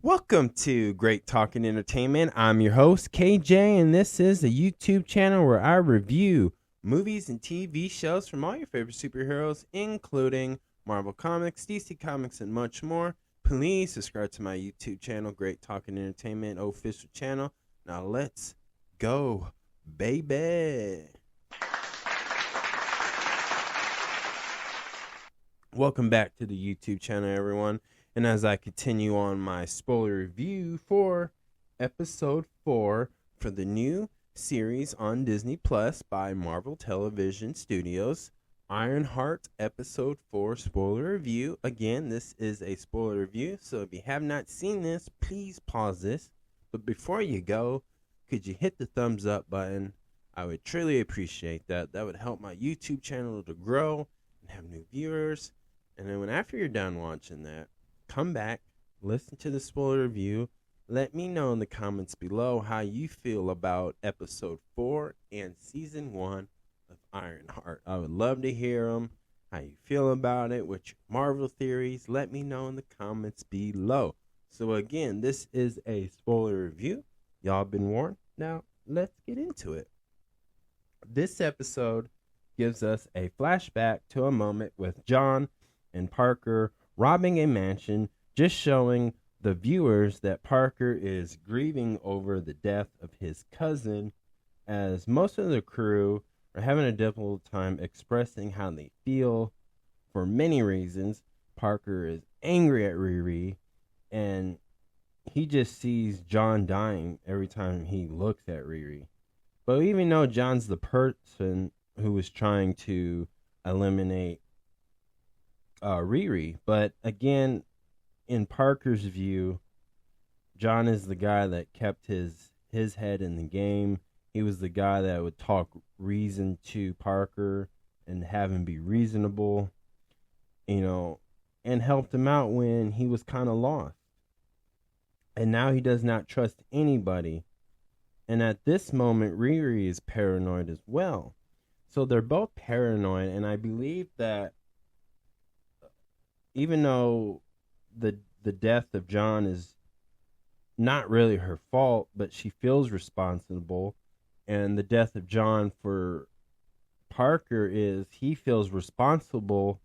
Welcome to Great Talk and Entertainment. I'm your host, KJ, and this is a YouTube channel where I review movies and TV shows from all your favorite superheroes, including Marvel Comics, DC Comics, and much more. Please subscribe to my YouTube channel, Great Talk and Entertainment official channel. Now let's go, baby. Welcome back to the YouTube channel, everyone. And as I continue on my spoiler review for episode 4 for the new series on Disney Plus by Marvel Television Studios, IronHeart episode 4 spoiler review. Again, this is a spoiler review, so if you have not seen this, please pause this. But before you go, could you hit the thumbs up button? I would truly appreciate that. That would help my YouTube channel to grow and have new viewers. And then after you're done watching that, come back, listen to the spoiler review. Let me know in the comments below how you feel about episode 4 and season 1 of IronHeart. I would love to hear them, how you feel about it, with your Marvel theories. Let me know in the comments below. So again, this is a spoiler review. Y'all been warned. Now, let's get into it. This episode gives us a flashback to a moment with John and Parker robbing a mansion, just showing the viewers that Parker is grieving over the death of his cousin, as most of the crew are having a difficult time expressing how they feel for many reasons. Parker is angry at Riri, and he just sees John dying every time he looks at Riri. But even though John's the person who was trying to eliminate Riri, but again, in Parker's view, John is the guy that kept his head in the game. He was the guy that would talk reason to Parker and have him be reasonable, and helped him out when he was kind of lost. And now he does not trust anybody. And at this moment, Riri is paranoid as well. So they're both paranoid, and I believe that even though the death of John is not really her fault, but she feels responsible, and the death of John for Parker is he feels responsible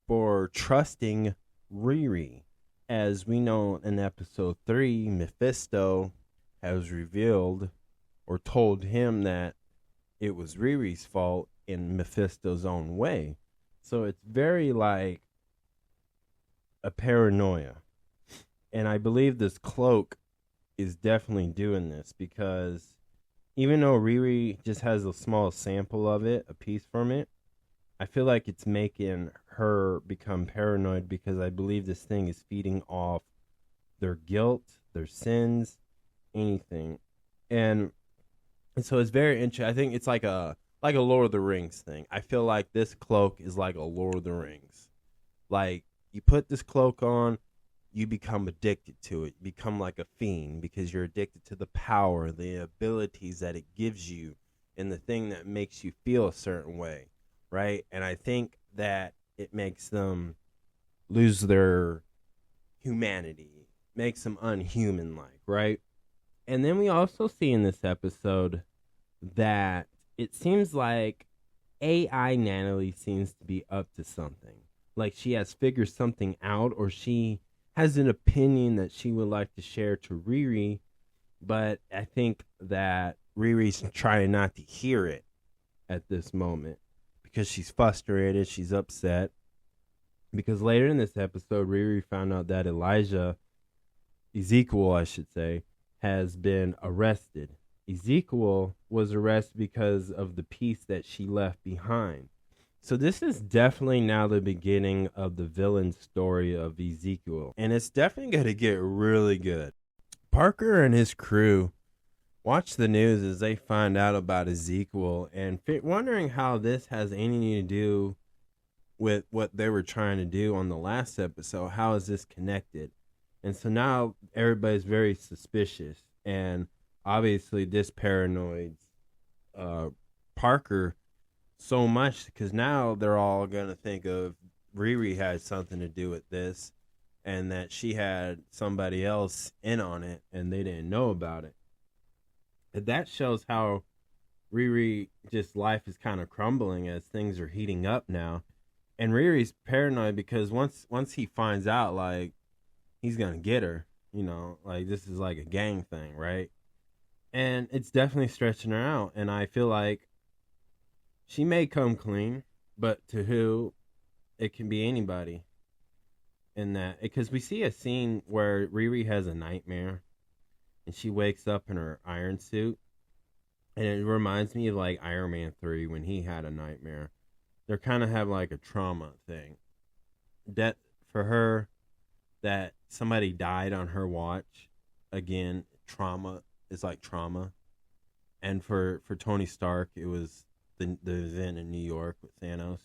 for trusting Riri. As we know in episode 3, Mephisto has revealed or told him that it was Riri's fault in Mephisto's own way. So it's very like a paranoia. And I believe this cloak is definitely doing this, because even though Riri just has a small sample of it, a piece from it, I feel like it's making her become paranoid, because I believe this thing is feeding off their guilt, their sins, anything. And so it's very interesting. I think it's like a Lord of the Rings thing. I feel like this cloak is like a Lord of the Rings. Like, you put this cloak on, you become addicted to it. You become like a fiend, because you're addicted to the power, the abilities that it gives you, and the thing that makes you feel a certain way, right? And I think that it makes them lose their humanity, makes them unhuman-like, right? And then we also see in this episode that it seems like AI Natalie seems to be up to something. Like she has figured something out, or she has an opinion that she would like to share to Riri, but I think that Riri's trying not to hear it at this moment, because she's frustrated, she's upset. Because later in this episode, Riri found out that Ezekiel, I should say, has been arrested. Ezekiel was arrested because of the piece that she left behind. So this is definitely now the beginning of the villain story of Ezekiel. And it's definitely going to get really good. Parker and his crew watch the news as they find out about Ezekiel, and wondering how this has anything to do with what they were trying to do on the last episode. How is this connected? And so now everybody's very suspicious. And obviously this paranoids Parker so much, because now they're all going to think of Riri has something to do with this. and that she had somebody else in on it and they didn't know about it. And that shows how Riri just life is kind of crumbling as things are heating up now. And Riri's paranoid because once he finds out, like, he's gonna get her, like this is like a gang thing, right? And it's definitely stretching her out. And I feel like she may come clean, but to who? It can be anybody. In that, because we see a scene where Riri has a nightmare, and she wakes up in her iron suit, and it reminds me of like Iron Man 3 when he had a nightmare. They kind of have like a trauma thing. That for her, that somebody died on her watch. Again, trauma is like trauma. And for Tony Stark, it was the event in New York with Thanos.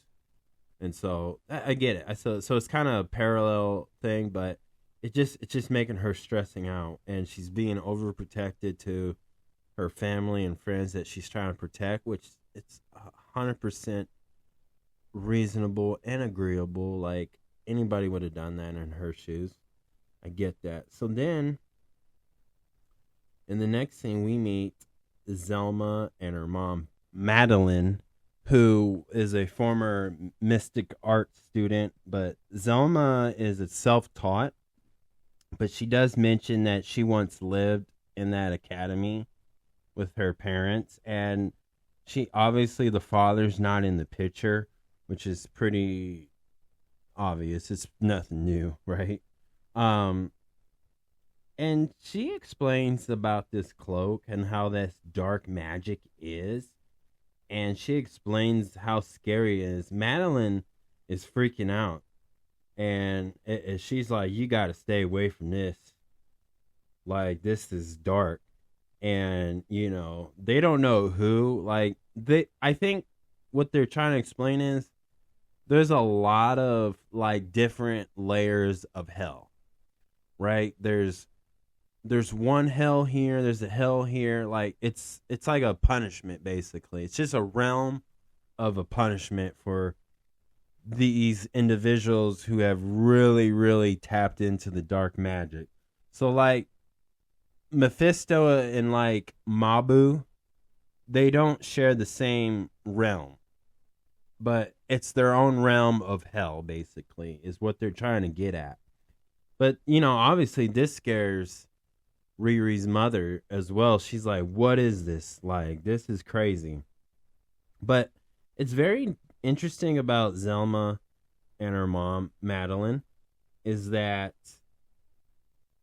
And so I get it. So it's kind of a parallel thing, but it's just making her stressing out, and she's being overprotected to her family and friends that she's trying to protect, which it's 100% reasonable and agreeable. Like, anybody would have done that in her shoes. I get that. So then, in the next scene, we meet Zelma and her mom, Madeline, who is a former mystic art student. But Zelma is a self-taught, but she does mention that she once lived in that academy with her parents, and she obviously, the father's not in the picture, which is pretty obvious. It's nothing new, right? And she explains about this cloak and how this dark magic is, and she explains how scary it is. Madeline is freaking out, and she's like, "You got to stay away from this. Like, this is dark." And they don't know who. Like, I think what they're trying to explain is there's a lot of like different layers of hell, right? There's one hell here, there's a hell here. Like, it's like a punishment, basically. It's just a realm of a punishment for these individuals who have really, really tapped into the dark magic. So like Mephisto and like Mabu, they don't share the same realm, but it's their own realm of hell, basically, is what they're trying to get at. But obviously this scares Riri's mother as well. She's like, "What is this? Like, this is crazy." But it's very interesting about Zelma and her mom, Madeline, is that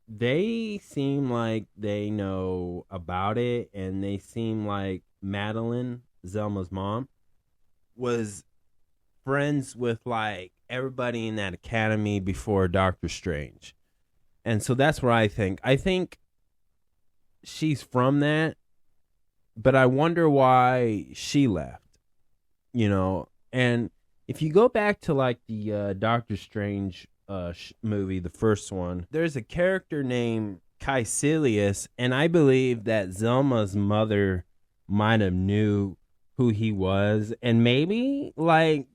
they seem like they know about it, and they seem like Madeline, Zelma's mom, was friends with like everybody in that academy before Doctor Strange. And so that's what I think. I think she's from that, but I wonder why she left. And if you go back to like the Doctor Strange movie, the first one, there's a character named Caecilius, and I believe that Zelma's mother might have knew who he was, and maybe like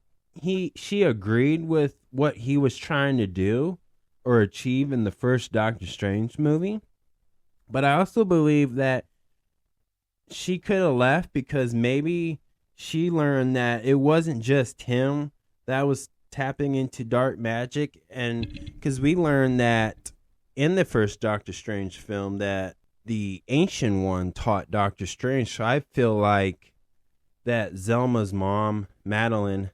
she agreed with what he was trying to do or achieve in the first Doctor Strange movie. But I also believe that she could have left because maybe she learned that it wasn't just him that was tapping into dark magic. And because we learned that in the first Doctor Strange film that the Ancient One taught Doctor Strange. So I feel like that Zelma's mom, Madeline,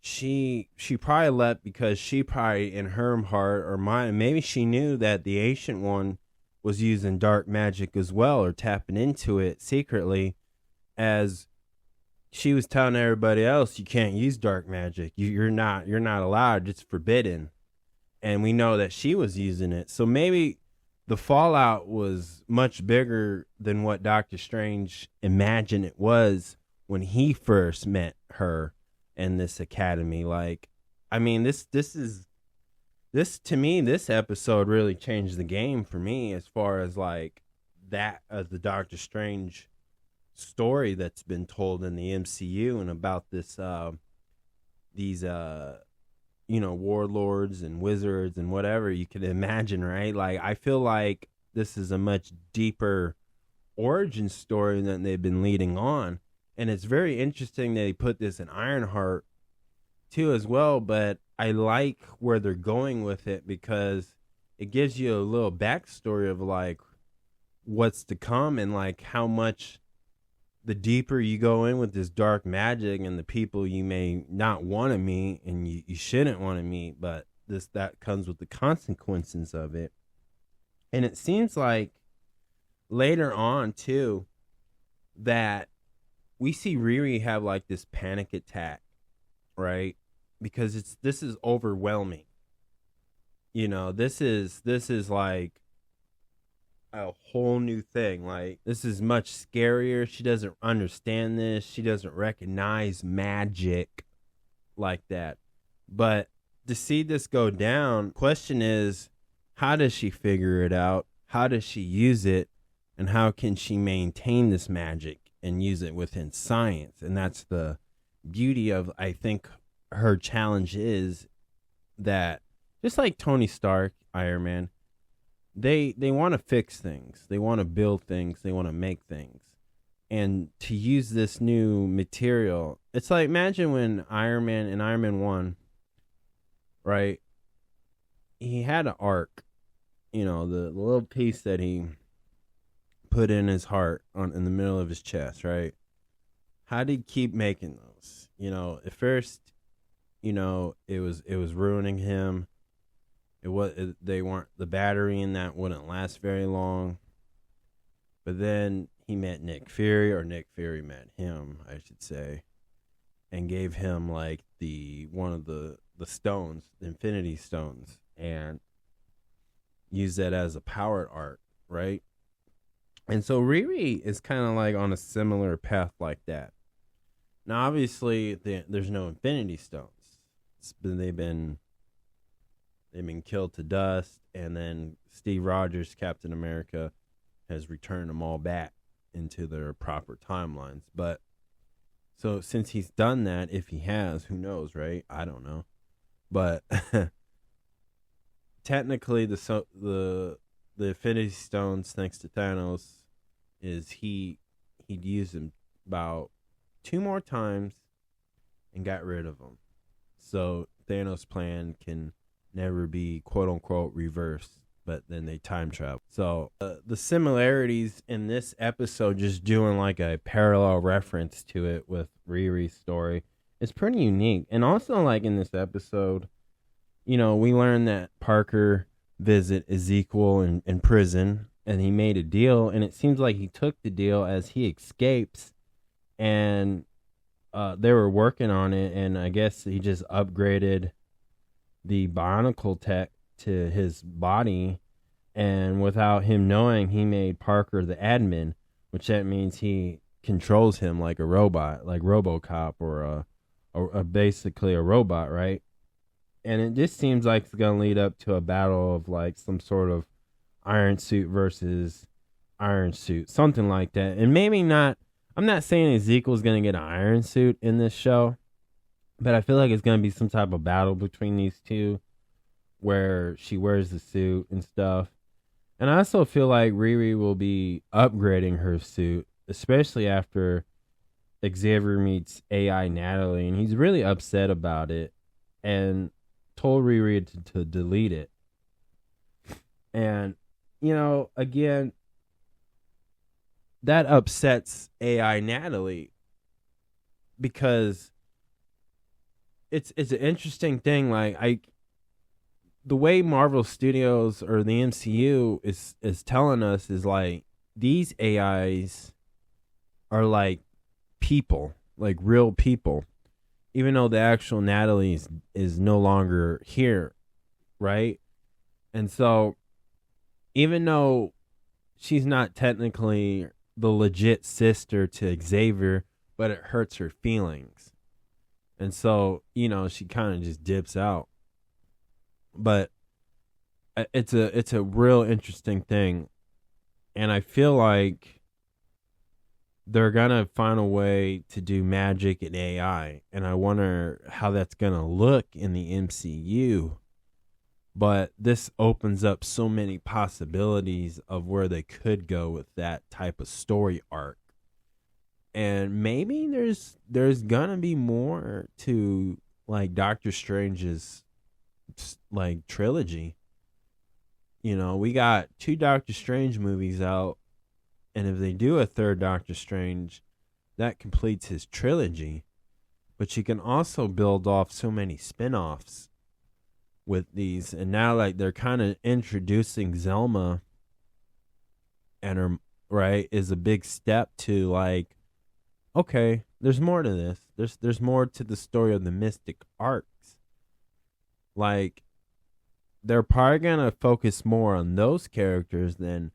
she probably left because she probably in her heart or mind, maybe she knew that the Ancient One was using dark magic as well, or tapping into it secretly, as she was telling everybody else, you can't use dark magic. You're not allowed. It's forbidden. And we know that she was using it. So maybe the fallout was much bigger than what Doctor Strange imagined it was when he first met her in this academy. Like, I mean, this to me, this episode really changed the game for me as far as like that as the Doctor Strange story that's been told in the MCU and about this these warlords and wizards and whatever you could imagine, right? Like, I feel like this is a much deeper origin story than they've been leading on. And it's very interesting that they put this in Ironheart too as well, but I like where they're going with it because it gives you a little backstory of like what's to come and like how much the deeper you go in with this dark magic and the people you may not want to meet and you shouldn't want to meet, but that comes with the consequences of it. And it seems like later on too that we see Riri have like this panic attack, right? Because this is overwhelming. This is like a whole new thing. Like, this is much scarier. She doesn't understand this. She doesn't recognize magic like that. But to see this go down, question is, how does she figure it out? How does she use it? And how can she maintain this magic and use it within science? And that's the beauty of, I think, her challenge is that, just like Tony Stark, Iron Man, they want to fix things. They want to build things. They want to make things. And to use this new material, it's like, imagine when Iron Man in Iron Man 1, right? He had an arc, the little piece that he put in his heart in the middle of his chest, right? How did he keep making those? At first, it was ruining him. They weren't, the battery in that wouldn't last very long. But then he met Nick Fury, or Nick Fury met him, I should say, and gave him like one of the stones, the Infinity Stones, and used that as a powered arc, right? And so Riri is kind of like on a similar path like that. Now, obviously, there's no Infinity Stones. They've been killed to dust, and then Steve Rogers, Captain America, has returned them all back into their proper timelines. But so since he's done that, if he has, who knows, right? I don't know. But technically, the Infinity Stones, thanks to Thanos, is he'd used them about 2 more times and got rid of them. So Thanos' plan can never be quote unquote reversed, but then they time travel. So the similarities in this episode, just doing like a parallel reference to it with Riri's story, is pretty unique. And also, like, in this episode, we learned that Parker visit Ezekiel in prison, and he made a deal, and it seems like he took the deal as he escapes, and they were working on it, and I guess he just upgraded the bionicle tech to his body, and without him knowing, he made Parker the admin, which that means he controls him like a robot, like RoboCop, or basically a robot, right? And it just seems like it's going to lead up to a battle of like some sort of Iron Suit versus Iron Suit, something like that. And maybe not, I'm not saying Ezekiel's going to get an Iron Suit in this show, but I feel like it's going to be some type of battle between these two where she wears the suit and stuff. And I also feel like Riri will be upgrading her suit, especially after Xavier meets AI Natalie, and he's really upset about it and told Riri to delete it. And, again, that upsets AI Natalie because it's an interesting thing. Like, the way Marvel Studios or the MCU is telling us is like these AIs are like people, like real people, even though the actual Natalie is no longer here, right? And so even though she's not technically the legit sister to Xavier, but it hurts her feelings. And so, she kind of just dips out. But it's a real interesting thing. And I feel like they're gonna find a way to do magic and AI, and I wonder how that's gonna look in the MCU. But this opens up so many possibilities of where they could go with that type of story arc. And maybe there's gonna be more to like Doctor Strange's like trilogy. You know, we got 2 Doctor Strange movies out, and if they do a third Doctor Strange, that completes his trilogy. But you can also build off so many spin-offs with these, and now like they're kind of introducing Zelma and her, right, is a big step to like, okay, there's more to this. There's more to the story of the Mystic arcs. Like, they're probably gonna focus more on those characters than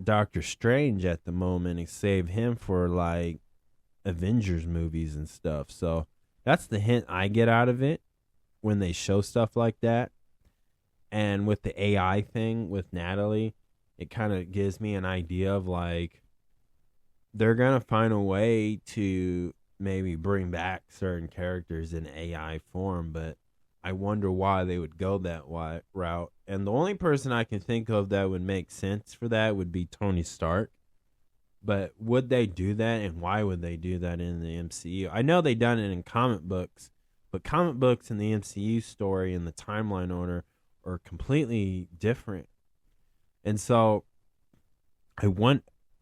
Doctor Strange at the moment and save him for like Avengers movies and stuff. So that's the hint I get out of it when they show stuff like that. And with the AI thing with Natalie, it kind of gives me an idea of like they're going to find a way to maybe bring back certain characters in AI form, but I wonder why they would go that route. And the only person I can think of that would make sense for that would be Tony Stark. But would they do that, and why would they do that in the MCU? I know they done it in comic books, but comic books and the MCU story and the timeline order are completely different. And so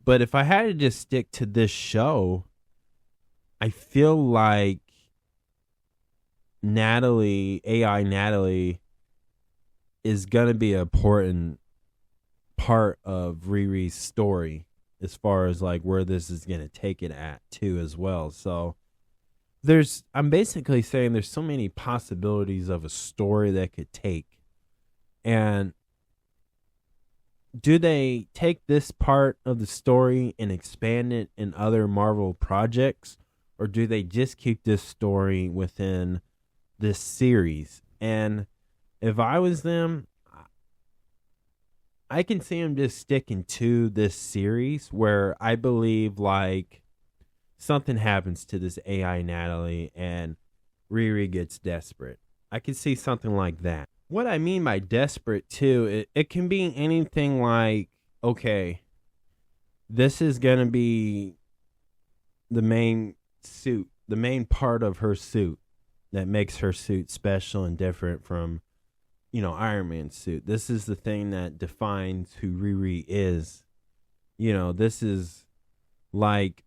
but if I had to just stick to this show, I feel like AI Natalie is going to be an important part of Riri's story as far as like where this is going to take it at too as well. So I'm basically saying there's so many possibilities of a story that could take. And do they take this part of the story and expand it in other Marvel projects, or do they just keep this story within this series? And if I was them, I can see them just sticking to this series where I believe like something happens to this AI Natalie and Riri gets desperate. I could see something like that. What I mean by desperate too, it can be anything like, okay, this is going to be the main suit, the main part of her suit that makes her suit special and different from, Iron Man's suit. This is the thing that defines who Riri is. This is like,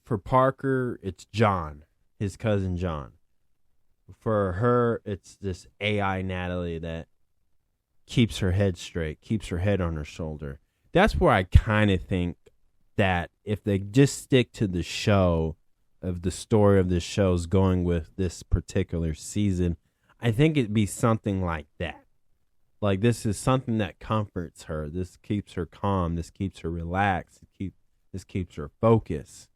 for Parker, it's John, his cousin John. For her, it's this AI Natalie that keeps her head straight, keeps her head on her shoulder. That's where I kind of think that if they just stick to the show, of the story of this show's going with this particular season, I think it'd be something like that. Like, this is something that comforts her. This keeps her calm. This keeps her relaxed. This keeps her focused.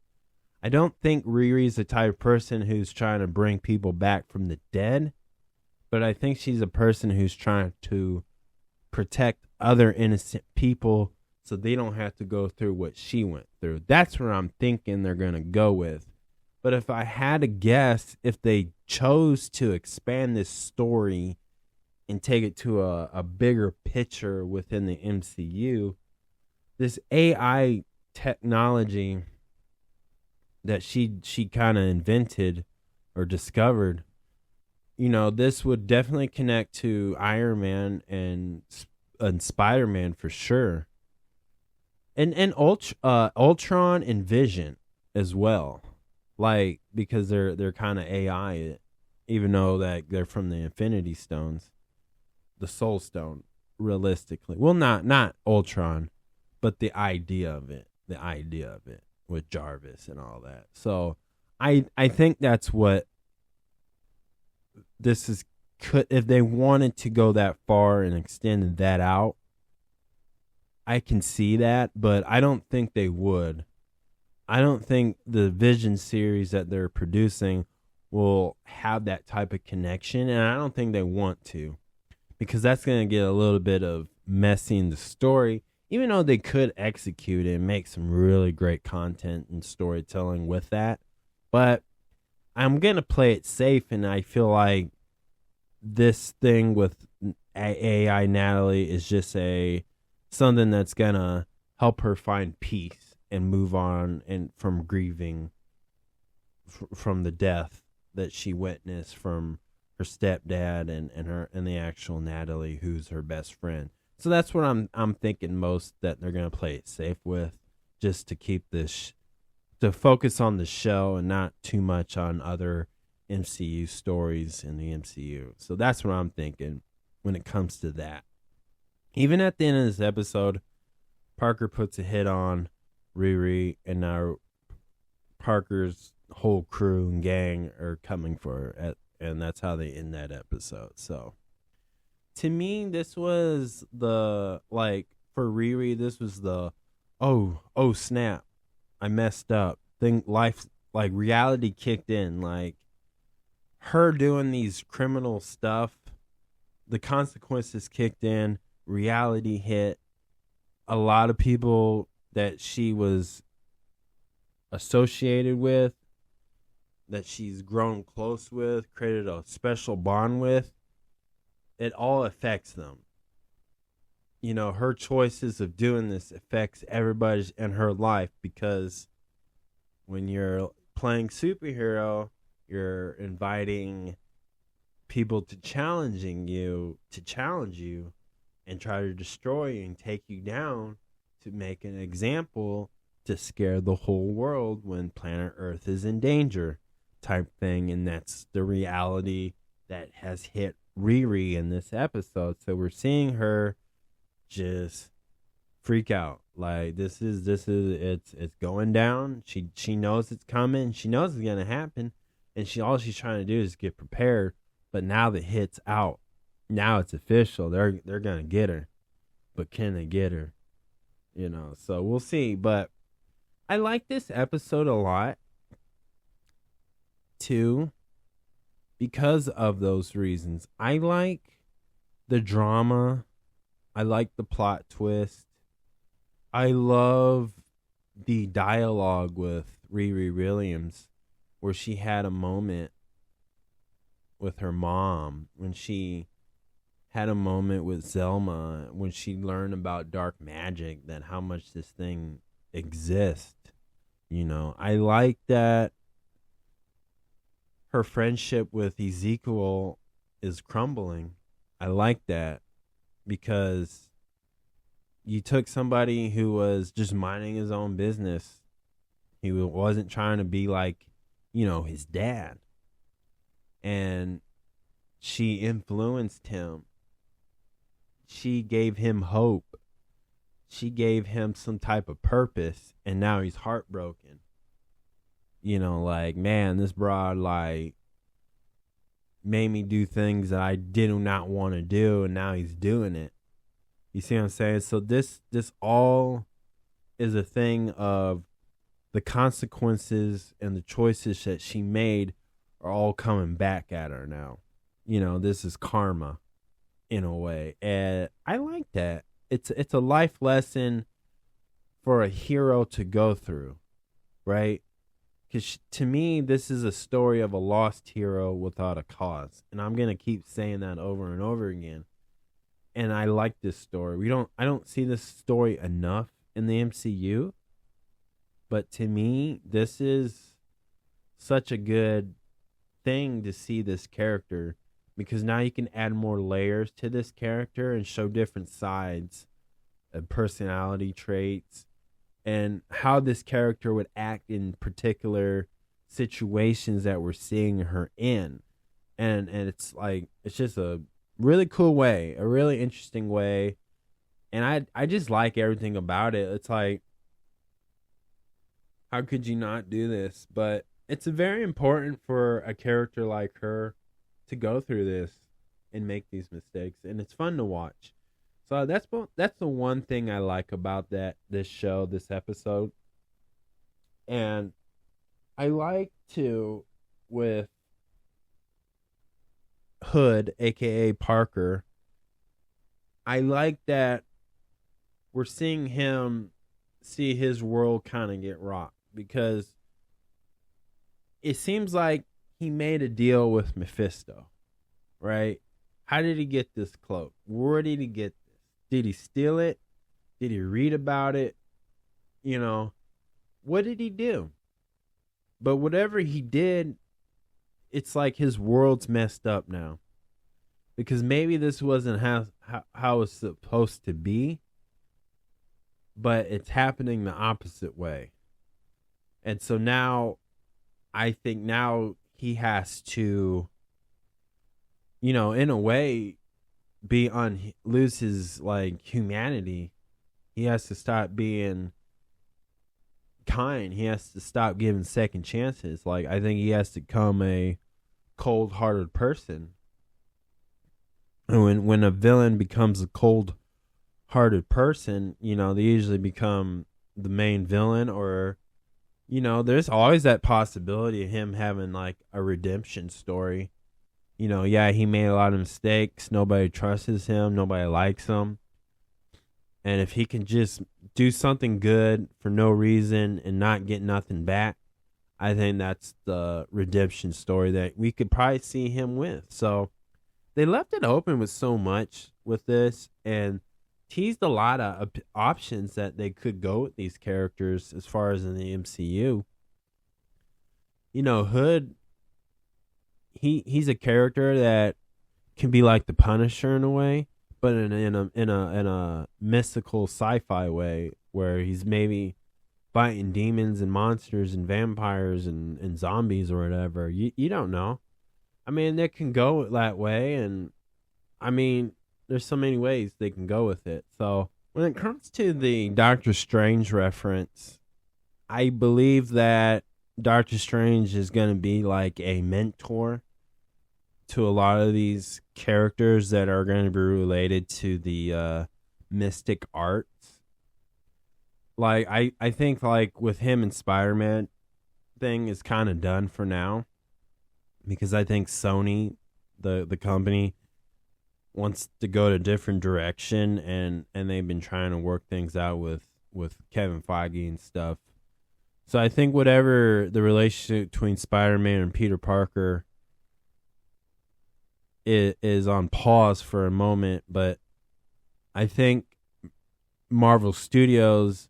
I don't think Riri's the type of person who's trying to bring people back from the dead, but I think she's a person who's trying to protect other innocent people so they don't have to go through what she went through. That's where I'm thinking they're going to go with. But if I had to guess, if they chose to expand this story and take it to a bigger picture within the MCU, this AI technology that she kind of invented or discovered, this would definitely connect to Iron Man and Spider-Man for sure, and Ultron and Vision as well, like, because they're kind of AI, even though that they're from the Infinity Stones, the Soul Stone, realistically. Well, not Ultron, but the idea of it with Jarvis and all that. So I think that's what this is. If they wanted to go that far and extend that out, I can see that, but I don't think they would. I don't think the Vision series that they're producing will have that type of connection, and I don't think they want to, because that's going to get a little bit of messy in the story, even though they could execute it and make some really great content and storytelling with that, but I'm going to play it safe, and I feel like this thing with AI Natalie is just something that's going to help her find peace and move on and from grieving from the death that she witnessed from her stepdad and the actual Natalie, who's her best friend. So that's what I'm thinking most, that they're gonna play it safe with, just to keep this to focus on the show and not too much on other MCU stories in the MCU. So that's what I'm thinking when it comes to that. Even at the end of this episode, Parker puts a hit on Riri, and now Parker's whole crew and gang are coming for her, and that's how they end that episode. So to me, this was the, like, for Riri, this was the oh snap, I messed up thing. Life, like, reality kicked in. Like, her doing these criminal stuff, the consequences kicked in, reality hit. A lot of people that she was associated with, that she's grown close with, created a special bond with, it all affects them. You know, her choices of doing this affects everybody in her life, because when you're playing superhero, you're inviting people to challenge you and try to destroy you and take you down, to make an example, to scare the whole world when planet Earth is in danger, type thing. And that's the reality that has hit Riri in this episode. So we're seeing her just freak out. Like, this is it's going down. She knows it's coming. She knows it's gonna happen, and all she's trying to do is get prepared. But now the hit's out. Now it's official. They're gonna get her, but can they get her? You know. So we'll see. But I like this episode a lot too, because of those reasons. I like the drama. I like the plot twist. I love the dialogue with Riri Williams, where she had a moment with her mom, when she had a moment with Zelma, when she learned about dark magic, that how much this thing exists. You know, I like that her friendship with Ezekiel is crumbling. I like that, because you took somebody who was just minding his own business. He wasn't trying to be like, you know, his dad. And she influenced him. She gave him hope. She gave him some type of purpose. And now he's heartbroken. You know, like, man, this broad, like, made me do things that I did not want to do, and now he's doing it. You see what I'm saying? So this all is a thing of the consequences and the choices that she made are all coming back at her now. You know, this is karma in a way. And I like that. It's a life lesson for a hero to go through, right? Because to me, this is a story of a lost hero without a cause. And I'm going to keep saying that over and over again. And I like this story. I don't see this story enough in the MCU. But to me, this is such a good thing to see this character, because now you can add more layers to this character and show different sides of personality traits and how this character would act in particular situations that we're seeing her in. And it's like, it's just a really cool way, a really interesting way. And I just like everything about it. It's like, how could you not do this? But it's very important for a character like her to go through this and make these mistakes, and it's fun to watch. So that's the one thing I like about this show, this episode. And I like to, with Hood, aka Parker, I like that we're seeing him see his world kind of get rocked, because it seems like he made a deal with Mephisto, right? How did he get this cloak? Where did he get this? Did he steal it? Did he read about it? You know, what did he do? But whatever he did, it's like his world's messed up now. Because maybe this wasn't how it's supposed to be, but it's happening the opposite way. And so now, I think now he has to, in a way, lose his like humanity. He has to stop being kind. He has to stop giving second chances. Like, I think he has to become a cold-hearted person. And when a villain becomes a cold-hearted person, they usually become the main villain, or there's always that possibility of him having like a redemption story. Yeah, he made a lot of mistakes. Nobody trusts him. Nobody likes him. And if he can just do something good for no reason and not get nothing back, I think that's the redemption story that we could probably see him with. So they left it open with so much with this, and teased a lot of options that they could go with these characters as far as in the MCU. Hood, he's a character that can be like the Punisher in a way, but in a mystical sci-fi way, where he's maybe fighting demons and monsters and vampires and zombies or whatever. You don't know. I mean, they can go that way, and I mean, there's so many ways they can go with it. So when it comes to the Doctor Strange reference, I believe that Doctor Strange is going to be like a mentor to a lot of these characters that are going to be related to the mystic arts. Like, I think like with him and Spider-Man thing is kind of done for now, because I think Sony, the company, wants to go to a different direction, and they've been trying to work things out with Kevin Feige and stuff. So I think whatever the relationship between Spider-Man and Peter Parker is on pause for a moment, but I think Marvel Studios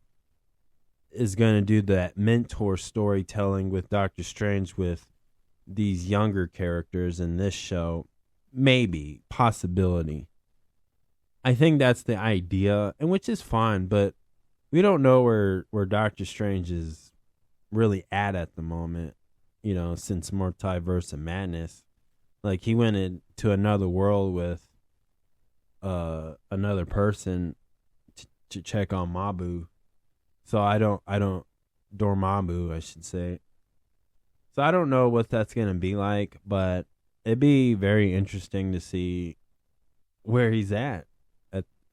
is going to do that mentor storytelling with Doctor Strange with these younger characters in this show. Maybe, possibility. I think that's the idea, and which is fine, but we don't know where Doctor Strange is really at the moment, since Multiverse of Madness. Like, he went into another world with another person to check on Mabu. So I don't Dormammu, I should say. So I don't know what that's going to be like, but it'd be very interesting to see where he's at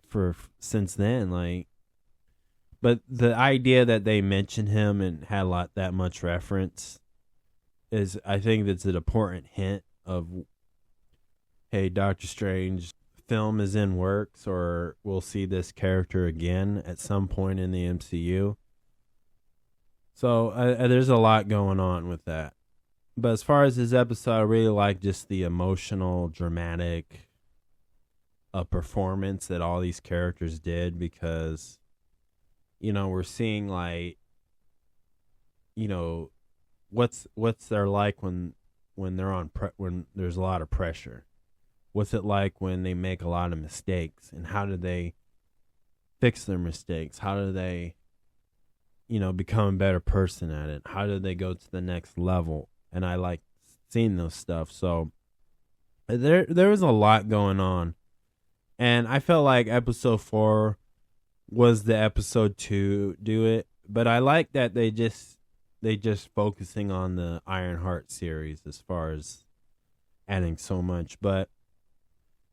for since then. Like, but the idea that they mentioned him and had that much reference is, I think that's an important hint of, hey, Doctor Strange film is in works, or we'll see this character again at some point in the MCU. So there's a lot going on with that. But as far as this episode, I really like just the emotional, dramatic performance that all these characters did, because, we're seeing like, what's they're like when they're when there's a lot of pressure. What's it like when they make a lot of mistakes, and how do they fix their mistakes? How do they, become a better person at it? How do they go to the next level? And I like seeing those stuff. So there was a lot going on, and I felt like episode 4 was the episode to do it. But I like that they just focusing on the IronHeart series as far as adding so much. But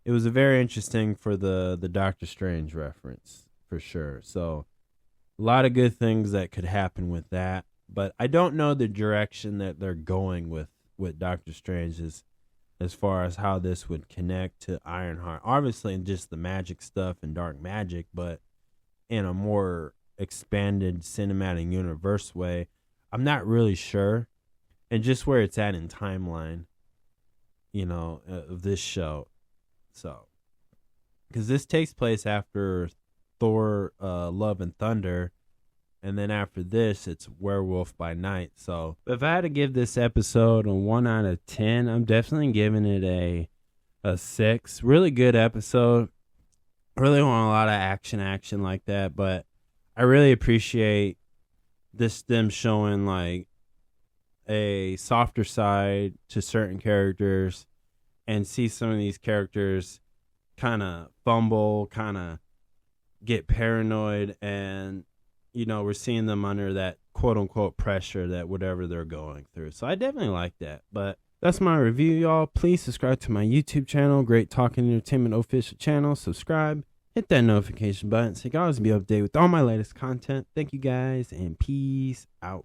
it was a very interesting for the Doctor Strange reference for sure. So a lot of good things that could happen with that. But I don't know the direction that they're going with Doctor Strange as far as how this would connect to IronHeart. Obviously, just the magic stuff and dark magic, but in a more expanded cinematic universe way. I'm not really sure. And just where it's at in timeline, of this show. So, because this takes place after Thor, Love and Thunder, and then after this, it's Werewolf by Night. So, if I had to give this episode a 1 out of 10, I'm definitely giving it a 6. Really good episode. Really want a lot of action like that, but I really appreciate them showing like a softer side to certain characters, and see some of these characters kind of fumble, kind of get paranoid, and we're seeing them under that quote unquote pressure that whatever they're going through. So I definitely like that. But that's my review, y'all. Please subscribe to my YouTube channel, Great Talk and Entertainment official channel. Subscribe, hit that notification button so you can always be updated with all my latest content. Thank you guys, and peace out.